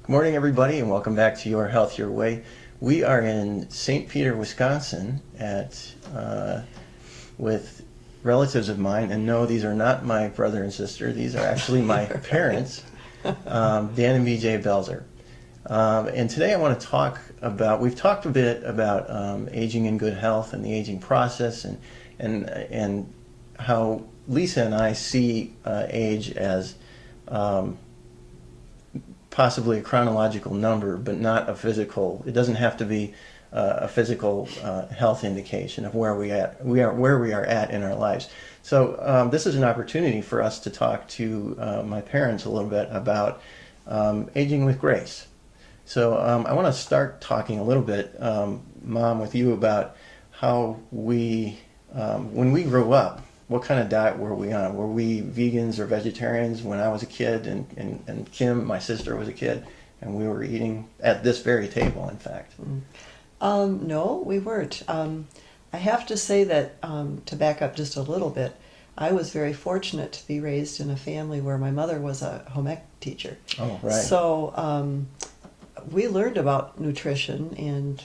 Good morning, everybody, and welcome back to Your Health Your Way. We are in St. Peter, Wisconsin, with relatives of mine, and no, these are not my brother and sister. These are actually my parents, Dan and BJ Belzer. And today I want to talk about. We've talked a bit about aging in good health and the aging process, and how Lisa and I see age as possibly a chronological number, but not a physical. It doesn't have to be a physical health indication of where we are at in our lives. So this is an opportunity for us to talk to my parents a little bit about aging with grace. So I want to start talking a little bit, Mom, with you about how we, when we grew up, what kind of diet were we on? Were we vegans or vegetarians when I was a kid and Kim, my sister, was a kid, and we were eating at this very table, in fact? No, we weren't. I have to say that, to back up just a little bit, I was very fortunate to be raised in a family where my mother was a home ec teacher. Oh, right. So we learned about nutrition and,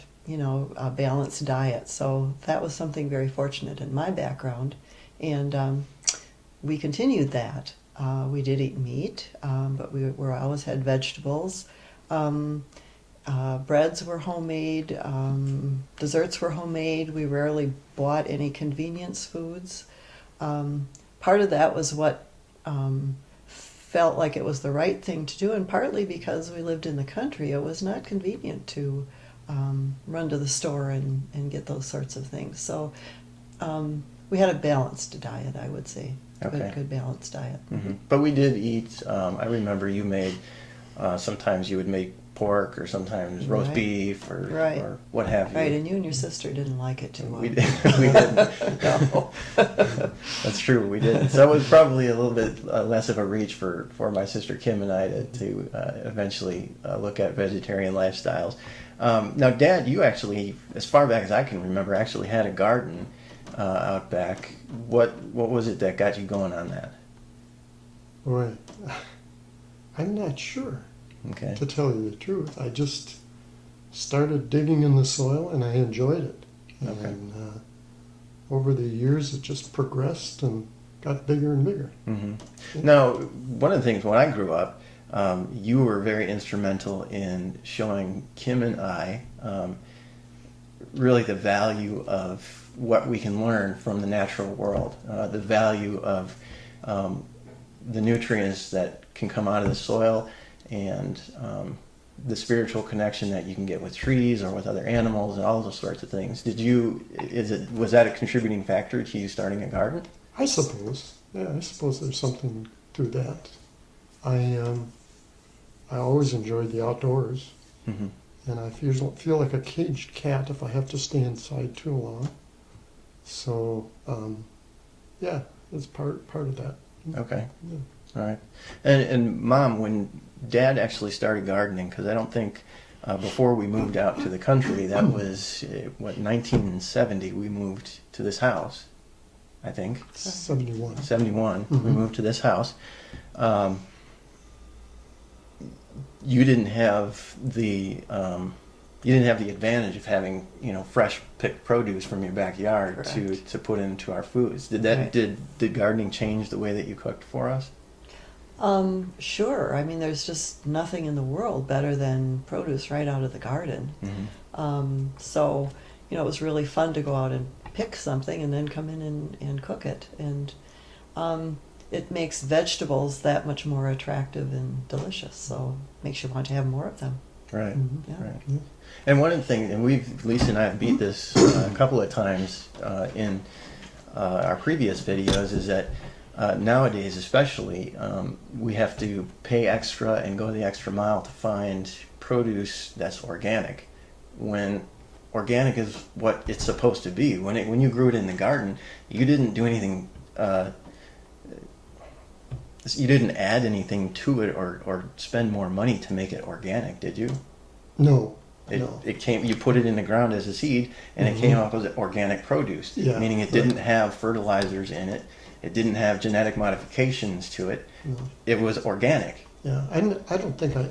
a balanced diet. So that was something very fortunate in my background. And we continued that. We did eat meat, but we always had vegetables. Breads were homemade. Desserts were homemade. We rarely bought any convenience foods. Part of that was what felt like it was the right thing to do, and partly because we lived in the country, it was not convenient to run to the store and get those sorts of things. So we had a balanced diet, I would say. Okay. Good balanced diet. Mm-hmm. But we did eat, I remember you made, sometimes you would make pork or sometimes roast Right. beef or what have you. Right, and you and your sister didn't like it too well. We didn't. No. That's true, we didn't. So it was probably a little bit less of a reach for my sister Kim and I to eventually look at vegetarian lifestyles. Now, Dad, you actually, as far back as I can remember, actually had a garden out back. What was it that got you going on that? Boy, I'm not sure, Okay. to tell you the truth. I just started digging in the soil and I enjoyed it. Okay. And over the years it just progressed and got bigger and bigger. Mm-hmm. Now, one of the things when I grew up, you were very instrumental in showing Kim and I really the value of what we can learn from the natural world, the value of the nutrients that can come out of the soil, and the spiritual connection that you can get with trees or with other animals and all those sorts of things. Was that a contributing factor to you starting a garden? I suppose. Yeah, I suppose there's something to that. I always enjoyed the outdoors. Mm-hmm. And I feel like a caged cat if I have to stay inside too long. So, yeah, it's part of that. Okay. Yeah. All right. And Mom, when Dad actually started gardening, because I don't think before we moved out to the country, that was, 1970, we moved to this house, I think. 71. 71, we Mhm. moved to this house. You didn't have the advantage of having fresh picked produce from your backyard Correct. to put into our foods. Right. Did gardening change the way that you cooked for us? Sure. I mean, there's just nothing in the world better than produce right out of the garden. Mm-hmm. So, it was really fun to go out and pick something and then come in and cook it. And it makes vegetables that much more attractive and delicious. So it makes you want to have more of them. Right. Yeah. Right. And one of the things, and Lisa and I have beat this a couple of times in our previous videos, is that nowadays especially, we have to pay extra and go the extra mile to find produce that's organic, when organic is what it's supposed to be. When you grew it in the garden, you didn't do anything, you didn't add anything to it or spend more money to make it organic, did you? No. It came. You put it in the ground as a seed, and it came up as organic produce. Yeah, meaning it didn't have fertilizers in it. It didn't have genetic modifications to it. No. It was organic. Yeah, I don't think I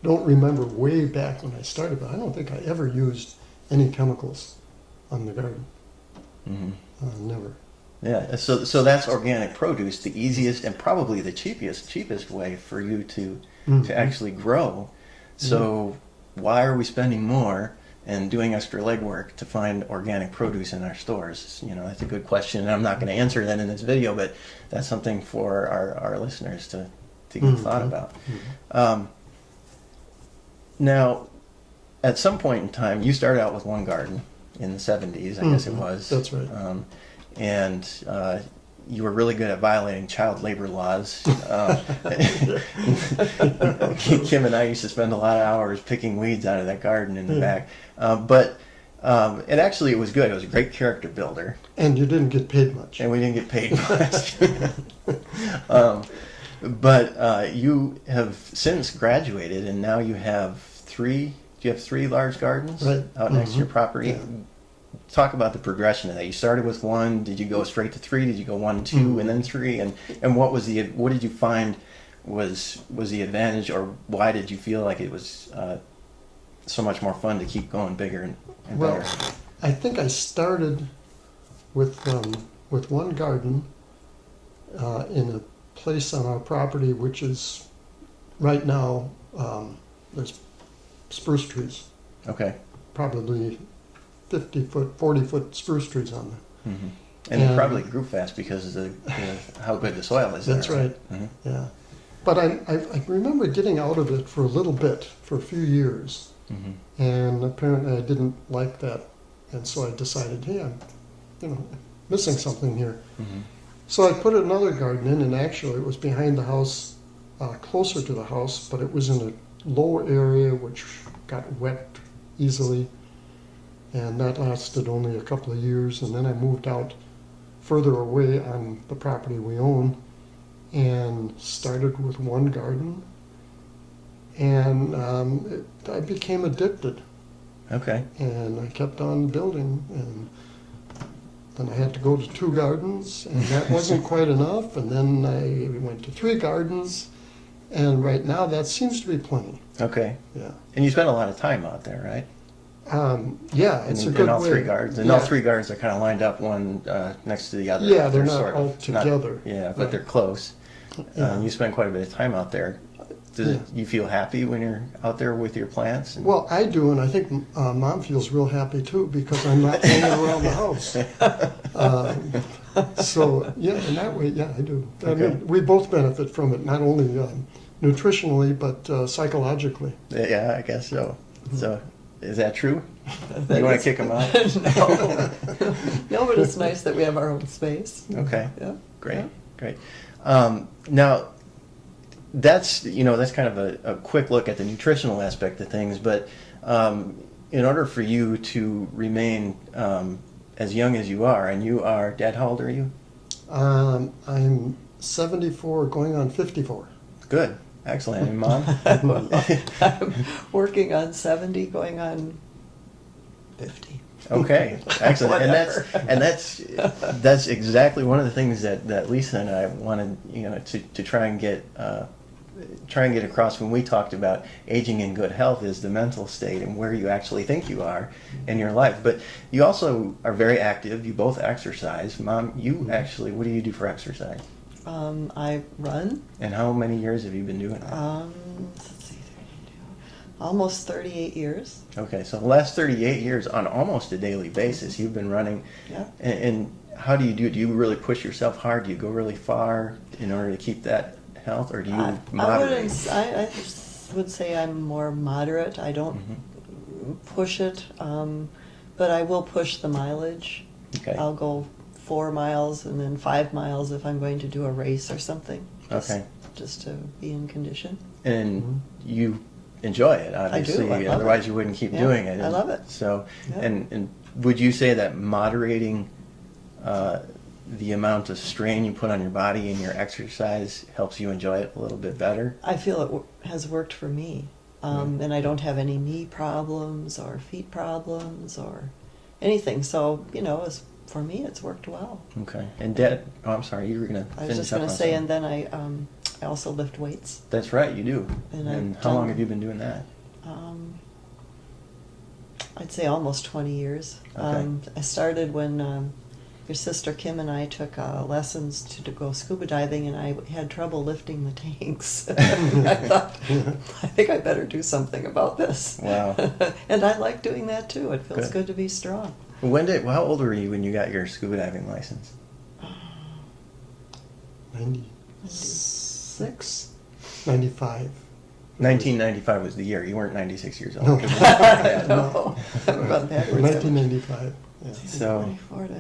don't remember way back when I started, but I don't think I ever used any chemicals on the garden. Hmm. Never. Yeah, so that's organic produce, the easiest and probably the cheapest way for you to actually grow. So why are we spending more and doing extra legwork to find organic produce in our stores? You know, that's a good question, and I'm not going to answer that in this video, but that's something for our listeners to give thought about. Now, at some point in time, you started out with one garden in the 70s, I guess it was. That's right. And you were really good at violating child labor laws. Kim and I used to spend a lot of hours picking weeds out of that garden in the back. But it was good. It was a great character builder. And you didn't get paid much. And we didn't get paid much. But you have since graduated, and now you have three large gardens out next to your property. Yeah. Talk about the progression of that. You started with one. Did you go straight to three? Did you go 1, 2, and then 3? And what did you find was the advantage, or why did you feel like it was so much more fun to keep going bigger and Well, better? I think I started with one garden in a place on our property, which is right now there's spruce trees, Okay. probably 50-foot, 40-foot spruce trees on there. Mm-hmm. And it probably grew fast because of how good the soil is. That's there, right. Mm-hmm. Yeah, but I remember getting out of it for a little bit, for a few years, and apparently I didn't like that, and so I decided, hey, I'm missing something here. Mm-hmm. So I put another garden in, and actually it was behind the house, closer to the house, but it was in a low area which got wet easily, and that lasted only a couple of years, and then I moved out further away on the property we own and started with one garden, and I became addicted, Okay. and I kept on building, and then I had to go to 2 gardens, and that wasn't quite enough, and then I went to 3 gardens, and right now that seems to be plenty. Okay. Yeah. And you spend a lot of time out there, right? Yeah, it's a in good all way. 3 gardens. And Yeah. all 3 gardens are kind of lined up one next to the other. Yeah, they're not sort of. all together. Yeah, but Right. they're close. Yeah. You spend quite a bit of time out there. You feel happy when you're out there with your plants? Well, I do, and I think Mom feels real happy too because I'm not hanging around the house. So yeah, in that way, yeah, I do. I Okay. mean, we both benefit from it, not only nutritionally but psychologically. Yeah, I guess so. So, is that true? You want to kick them out? No, but it's nice that we have our own space. Okay. Yeah. Great, Yeah. great. Now, that's kind of a quick look at the nutritional aspect of things, but in order for you to remain as young as you are, and you are, Dad, how old are you? I'm 74, going on 54. Good, excellent. And Mom? I'm working on 70, going on 50. Okay, excellent. Whatever. And that's exactly one of the things that Lisa and I wanted, to try and get across when we talked about aging in good health is the mental state and where you actually think you are in your life. But you also are very active. You both exercise. Mom, you actually, what do you do for exercise? I run. And how many years have you been doing that? Let's see, 32, almost 38 years. Okay, so the last 38 years on almost a daily basis, you've been running. Yeah. And how do you do it? Do you really push yourself hard? Do you go really far in order to keep that health, or do you moderate? I would say I'm more moderate. I don't push it, but I will push the mileage. Okay. I'll go 4 miles and then 5 miles if I'm going to do a race or something. Okay. Just to be in condition. And you enjoy it, obviously. I love Otherwise, it. you wouldn't keep Yeah, doing it. I love it. So, Yeah. and would you say that moderating the amount of strain you put on your body in your exercise helps you enjoy it a little bit better? I feel it has worked for me. And I don't have any knee problems or feet problems or anything. So, for me, it's worked well. Okay. And Dad, oh, I'm sorry, you were going to finish I was just up going to on say, something. and then I also lift weights. That's right, you do. And And I've how long done- have you been doing that? I'd say almost 20 years. Okay. I started when your sister Kim and I took lessons to go scuba diving, and I had trouble lifting the tanks. I thought, I think I better do something about this. Wow. And I like doing that too. It feels Good. good to be strong. How old were you when you got your scuba diving license? 96, 95. 1995 was the year. You weren't 96 years old. No. No. Run backwards. 1995. Yeah. So, 24 to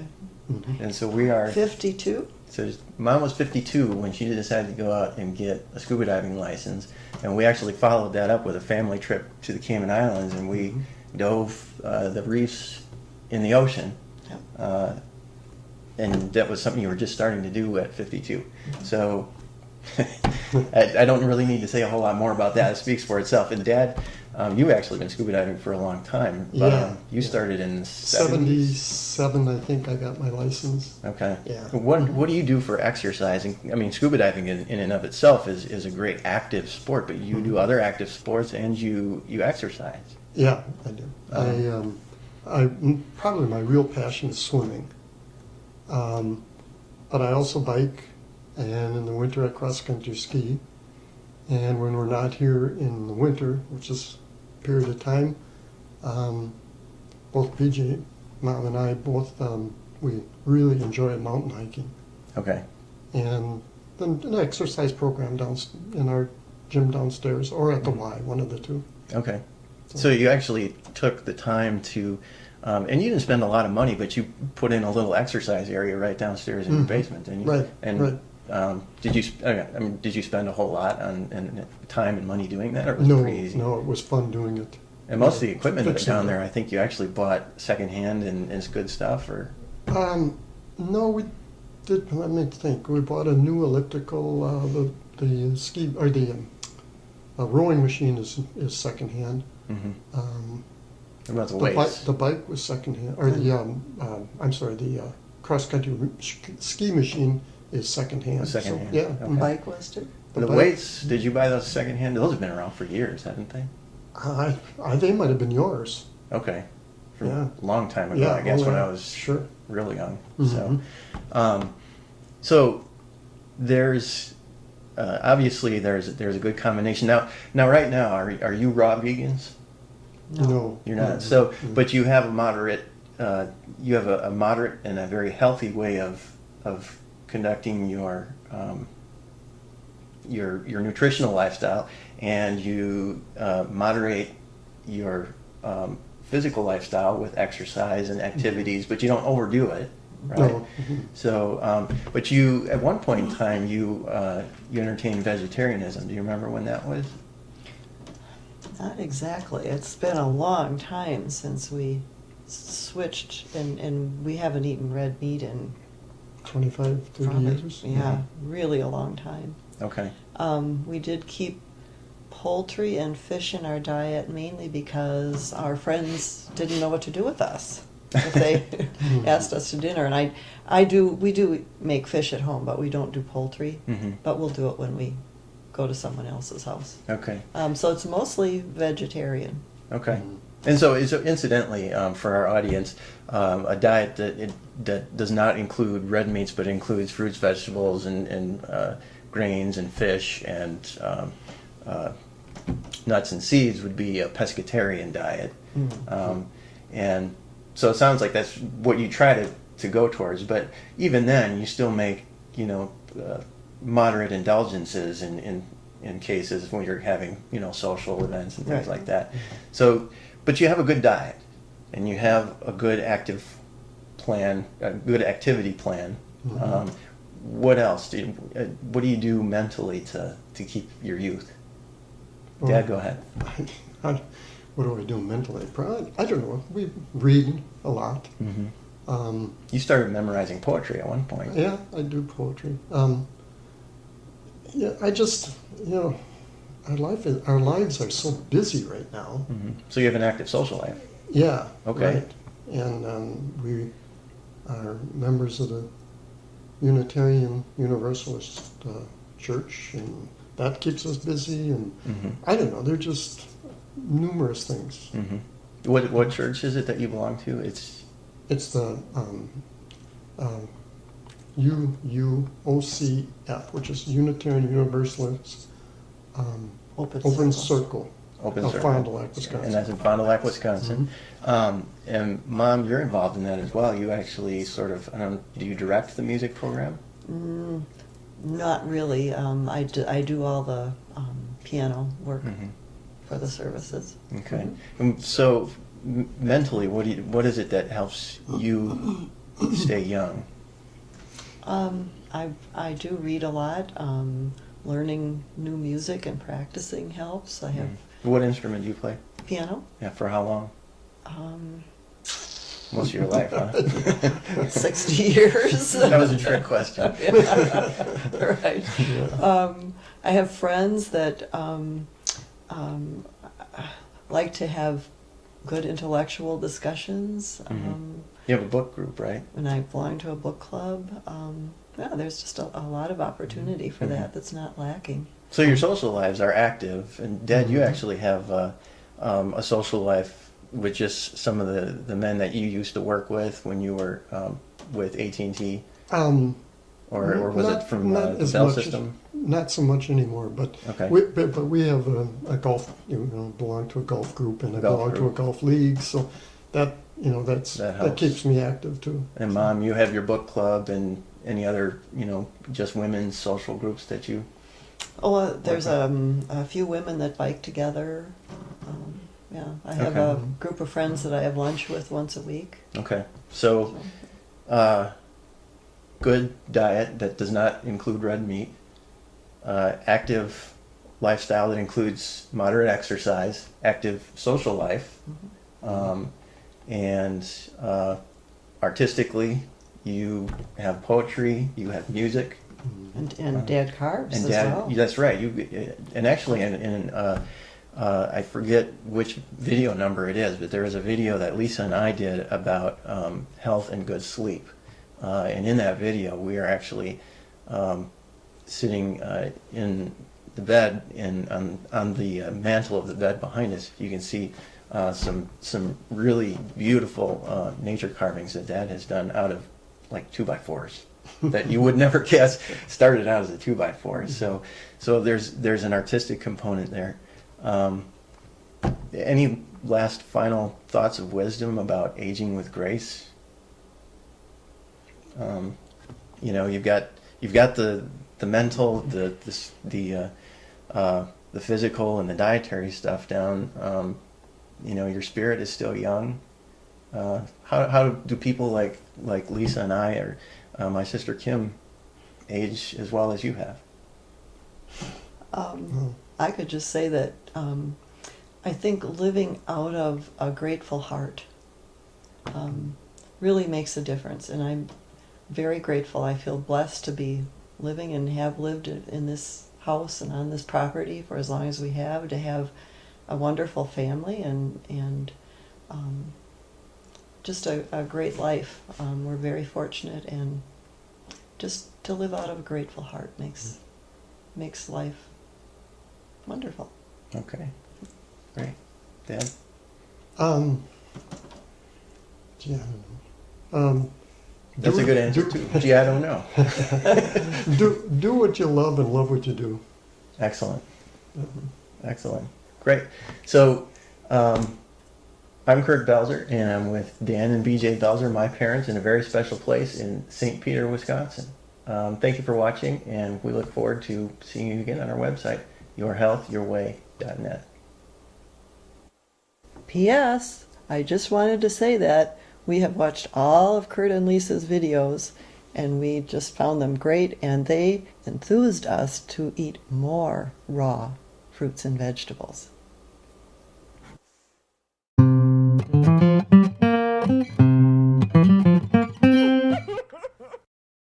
Mhm. and so we are. 52. So Mom was 52 when she decided to go out and get a scuba diving license, and we actually followed that up with a family trip to the Cayman Islands, and we dove the reefs in the ocean, Yep. and that was something you were just starting to do at 52. So I don't really need to say a whole lot more about that. It speaks for itself. And Dad, you've actually been scuba diving for a long time. Yeah. You started in the 70s. 77, I think I got my license. Okay. Yeah. What do you do for exercising? I mean, scuba diving in and of itself is a great active sport, but you do other active sports and you exercise. Yeah, I do. Probably my real passion is swimming. But I also bike, and in the winter I cross-country ski. And when we're not here in the winter, which is a period of time, both PJ, Mom, and I both, we really enjoy mountain hiking. Okay. And then an exercise program in our gym downstairs, or at the Y, one of the two. Okay. So you actually took the time to, and you didn't spend a lot of money, but you put in a little exercise area right downstairs in your basement, didn't you? Right, And right. did you spend a whole lot on time and money doing that, or was it No, pretty easy? no, it was fun doing it. And most of the equipment that's Fixing down it. there, I think you actually bought secondhand and it's good stuff, or No, we did. Let me think. We bought a new elliptical. The ski or the rowing machine is secondhand. what about the The weights? bike was secondhand. Or the I'm sorry, the cross country ski machine is secondhand. Secondhand, So, yeah. okay. Bike was too. The bike- weights, did you buy those secondhand? Those have been around for years, haven't they? They might have been yours. Okay. From Yeah. a long time ago, Yeah, I guess, oh, when yeah. I was Sure. real young. Mhm. So there's obviously there's a good combination. Now right now, are you raw vegans? No, You're not. no. So, but you have a moderate a moderate and a very healthy way of conducting your nutritional lifestyle, and you moderate your physical lifestyle with exercise and activities, but you don't overdo it, right? No. So, but you at one point in time you entertained vegetarianism. Do you remember when that was? Not exactly. It's been a long time since we switched, and we haven't eaten red meat in 25, 30 probably, years. yeah, really a long time. Okay. We did keep poultry and fish in our diet mainly because our friends didn't know what to do with us if they asked us to dinner. And we do make fish at home, but we don't do poultry. Mm-hmm. But we'll do it when we go to someone else's house. Okay. So it's mostly vegetarian. Okay. And so incidentally, for our audience, a diet that does not include red meats but includes fruits, vegetables, and grains and fish and nuts and seeds would be a pescatarian diet. And so it sounds like that's what you try to go towards. But even then, you still make moderate indulgences in cases when you're having social events and things Right. like that. So, but you have a good diet, and you have a good active plan, a good activity plan. What else? What do you do mentally to keep your youth? Dad, go ahead. What do I do mentally? I don't know. We read a lot. You started memorizing poetry at one point. Yeah, I do poetry. Yeah, I just, our lives are so busy right now. So you have an active social life. Yeah. Okay. Right. And we are members of the Unitarian Universalist church, and that keeps us busy. And Mm-hmm. I don't know, there are just numerous things. Mm-hmm. What church is it that you belong to? It's the UUOCF, which is Unitarian Universalist Open Circle Open Open of Circle. Fond du Lac, And Wisconsin. that's in Fond du Lac, Wisconsin. And Mom, you're involved in that as well. You actually sort of, do you direct the music program? Not really. I do all the piano work Mm-hmm. for the services. Okay. So mentally, what is it that helps you stay young? I do read a lot. Learning new music and practicing helps. I have What instrument do you play? piano. Yeah, for how long? Um, Most of your life, huh? 60 years. That was a trick question. Right. I have friends that like to have good intellectual discussions. You have a book group, right? And I belong to a book club. Yeah, there's just a lot of opportunity for that that's not lacking. So your social lives are active, and Dad, you actually have a social life with just some of the men that you used to work with when you were with AT&T, or was it from not the as Bell much system? Not so much anymore, but Okay. but we have a golf. Belong to a golf group, and I Golf belong to group. a golf league. So that That that helps. keeps me active too. And Mom, you have your book club and any other just women's social groups that you? Oh, there's a few women that bike together. Yeah, I have Okay. a group of friends that I have lunch with once a week. Okay. So, good diet that does not include red meat. Active lifestyle that includes moderate exercise, active social life, and artistically, you have poetry, you have music, And Dad carves and as Dad. well. That's right. And actually, I forget which video number it is, but there was a video that Lisa and I did about health and good sleep. And in that video, we are actually sitting in the bed, and on the mantle of the bed behind us, you can see some really beautiful nature carvings that Dad has done out of like 2x4s that you would never guess started out as a 2x4. So there's an artistic component there. Any last final thoughts of wisdom about aging with grace? You've got the mental, the physical, and the dietary stuff down. Your spirit is still young. How do people like Lisa and I, or my sister Kim, age as well as you have? I could just say that I think living out of a grateful heart really makes a difference, and I'm very grateful. I feel blessed to be living and have lived in this house and on this property for as long as we have, to have a wonderful family and just a great life. We're very fortunate, and just to live out of a grateful heart makes life wonderful. Okay, great. Dad? Yeah, I don't know. That's a good answer too. Gee, I don't know. Do what you love and love what you do. Excellent. Excellent. Great. So, I'm Kurt Belzer, and I'm with Dan and BJ Belzer, my parents, in a very special place in St. Peter, Wisconsin. Thank you for watching, and we look forward to seeing you again on our website, yourhealthyourway.net. P.S. I just wanted to say that we have watched all of Kurt and Lisa's videos, and we just found them great, and they enthused us to eat more raw fruits and vegetables.